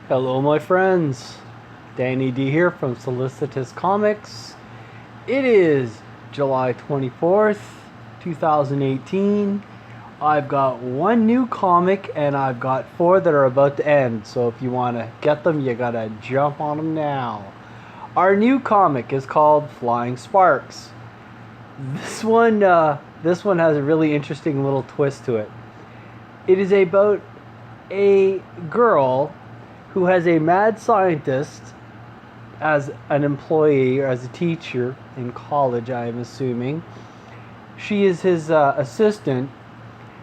Hello, my friends. Danny D here from Solicitous Comics. It is July 24th, 2018. I've got one new comic and I've got four that are about to end. So if you want to get them, you gotta jump on them now. Our new comic is called Flying Sparks. This one has a really interesting little twist to it. It is about a girl who has a mad scientist as an employee or as a teacher in college, I am assuming. She is his assistant,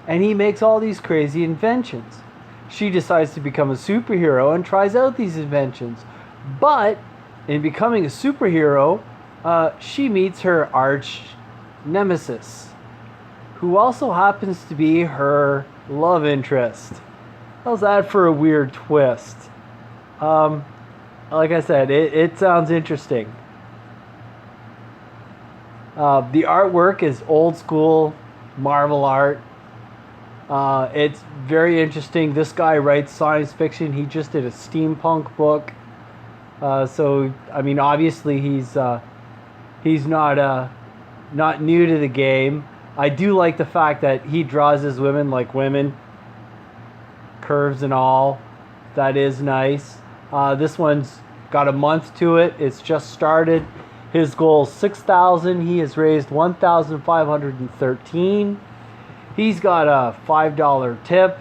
and he makes all these crazy inventions. She decides to become a superhero and tries out these inventions. But in becoming a superhero, she meets her arch nemesis, who also happens to be her love interest. How's that for a weird twist? Like I said, it sounds interesting. The artwork is old school Marvel art. It's very interesting. This guy writes science fiction. He just did a steampunk book. So I mean, obviously he's not new to the game. I do like the fact that he draws his women like women, curves and all. That is nice. This one's got a month to it. It's just started. His goal is 6,000. He has raised 1,513. He's got a $5 tip,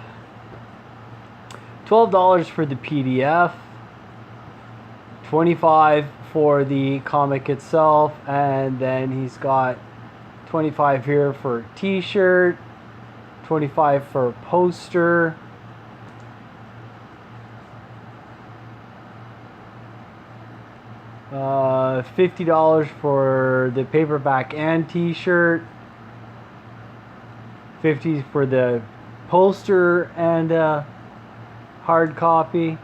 $12 for the PDF, $25 for the comic itself, and then he's got $25 here for a t-shirt, $25 for a poster, $50 for the paperback and t-shirt, $50 for the poster and hard copy.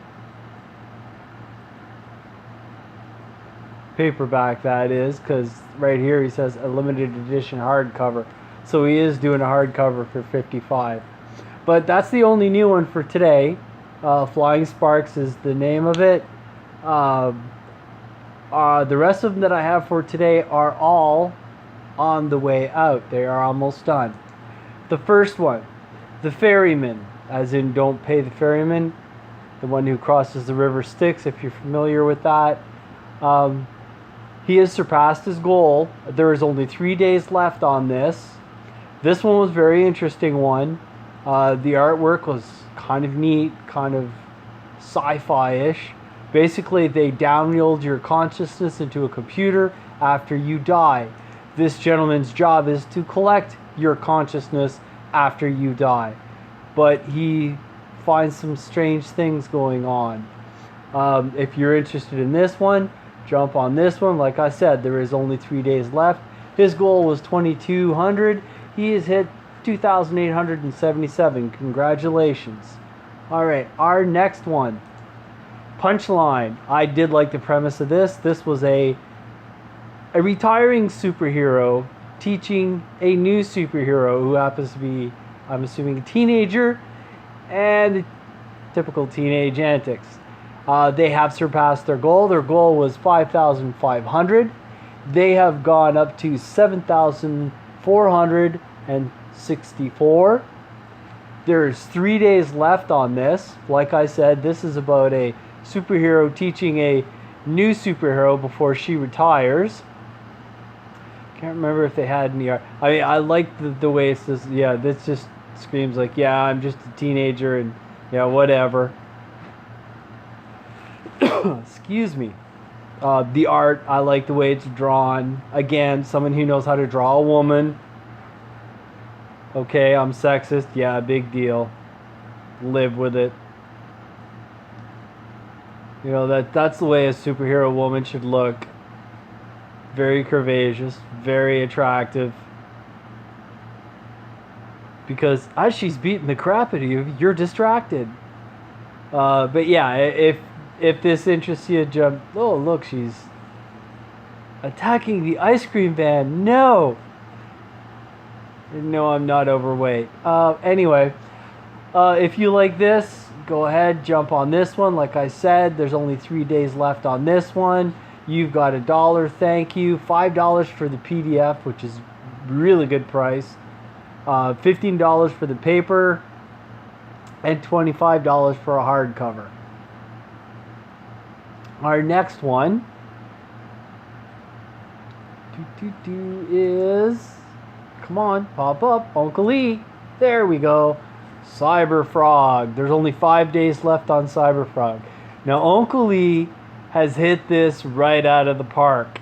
Paperback, that is, because right here he says a limited edition hardcover. So he is doing a hardcover for $55. But that's the only new one for today. Flying Sparks is the name of it. The rest of them that I have for today are all on the way out. They are almost done. The first one, the ferryman, as in don't pay the ferryman, the one who crosses the river Styx, if you're familiar with that. He has surpassed his goal. There is only 3 days left on this. This one was a very interesting one. The artwork was kind of neat, kind of sci-fi-ish. Basically, they download your consciousness into a computer after you die. This gentleman's job is to collect your consciousness after you die. But he finds some strange things going on. If you're interested in this one, jump on this one. Like I said, there is only 3 days left. His goal was 2,200. He has hit 2,877. Congratulations. All right, our next one. Punchline. I did like the premise of this. This was a retiring superhero teaching a new superhero who happens to be, I'm assuming, a teenager, and typical teenage antics. They have surpassed their goal. Their goal was 5,500. They have gone up to 7,464. There's 3 days left on this. Like I said, this is about a superhero teaching a new superhero before she retires. Can't remember if they had any art. I mean, I like the way it says, yeah, this just screams like, yeah, I'm just a teenager and, yeah, whatever. Excuse me. The art, I like the way it's drawn. Again, someone who knows how to draw a woman. Okay, I'm sexist. Yeah, big deal. Live with it. You know, that's the way a superhero woman should look. Very curvaceous, very attractive. Because as she's beating the crap out of you, you're distracted. But yeah, if this interests you, jump. Oh, look, she's attacking the ice cream van. No, I'm not overweight. Anyway, if you like this, go ahead, jump on this one. Like I said, there's only 3 days left on this one. You've got $1, thank you. $5 for the PDF, which is really good price. $15 for the paper, and $25 for a hardcover. Our next one is, come on, pop up, Uncle E. There we go. Cyber Frog. There's only 5 days left on Cyber Frog. Now, Uncle E has hit this right out of the park.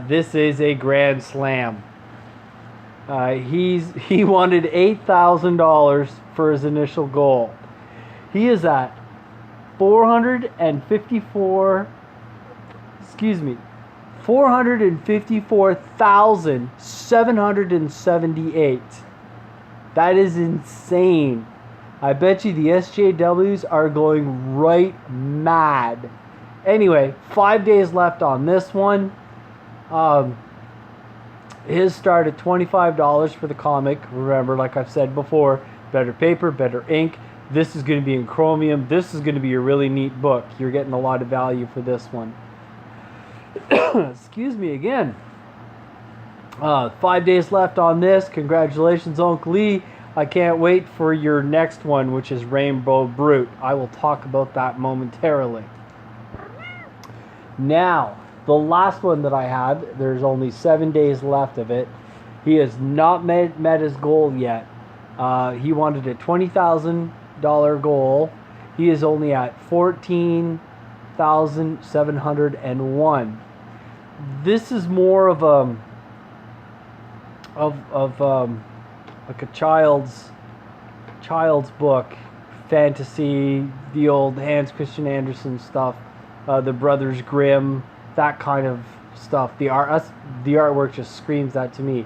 This is a grand slam. He wanted $8,000 for his initial goal. He is at 454,778. That is insane. I bet you the SJWs are going right mad. Anyway, 5 days left on this one. His start at $25 for the comic. Remember, like I've said before, better paper, better ink. This is going to be in chromium. This is going to be a really neat book. You're getting a lot of value for this one. Excuse me again. 5 days left on this. Congratulations, Uncle Lee. I can't wait for your next one, which is Rainbow Brute. I will talk about that momentarily. Now, the last one that I had, there's only 7 days left of it. He has not met his goal yet. He wanted a $20,000 goal. He is only at $14,701. This is more of a like a child's book, fantasy, the old Hans Christian Andersen stuff, the Brothers Grimm, that kind of stuff. The artwork just screams that to me.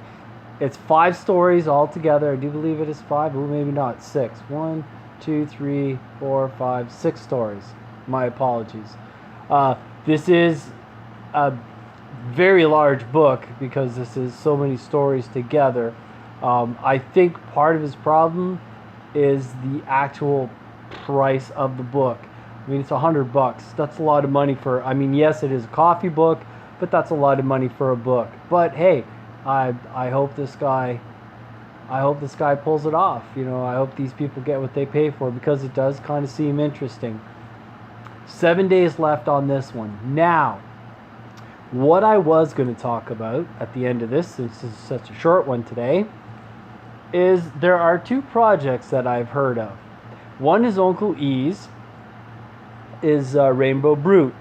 It's 5 stories altogether. I do believe it is 5, but maybe not 6. 1, 2, 3, 4, 5, 6 stories. My apologies. This is a very large book because this is so many stories together. I think part of his problem is the actual price of the book. I mean, it's $100. That's a lot of money for, I mean, yes, it is a coffee book, but that's a lot of money for a book. But hey, I hope this guy pulls it off. You know, I hope these people get what they pay for, because it does kind of seem interesting. 7 days left on this one. Now, what I was going to talk about at the end of this, since this is such a short one today, is there are 2 projects that I've heard of. One is Uncle E's, is Rainbow Brute.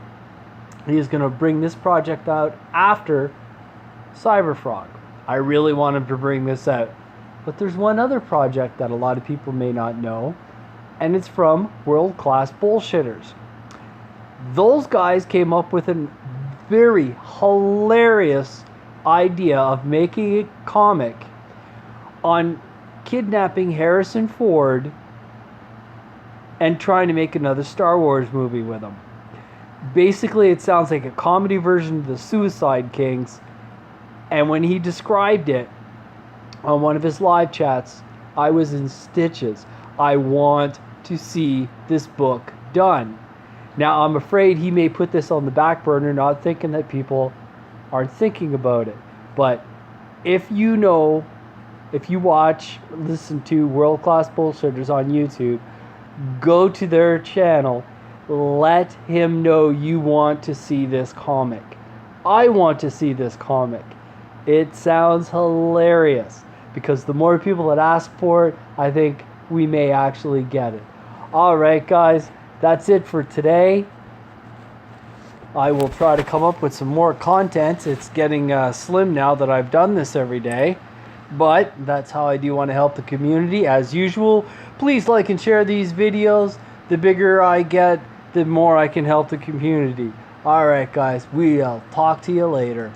He is going to bring this project out after Cyber Frog. I really want him to bring this out. But there's one other project that a lot of people may not know, and it's from World Class Bullshitters. Those guys came up with a very hilarious idea of making a comic on kidnapping Harrison Ford and trying to make another Star Wars movie with him. Basically, it sounds like a comedy version of the Suicide Kings, and when he described it on one of his live chats, I was in stitches. I want to see this book done. Now, I'm afraid he may put this on the back burner, not thinking that people aren't thinking about it. But if you watch, listen to World Class Bullshitters on YouTube, go to their channel, let him know you want to see this comic. I want to see this comic. It sounds hilarious, because the more people that ask for it, I think we may actually get it. Alright guys, that's it for today. I will try to come up with some more content. It's getting slim now that I've done this every day, but that's how I do want to help the community. As usual, please like and share these videos. The bigger I get, the more I can help the community. Alright guys, we'll talk to you later.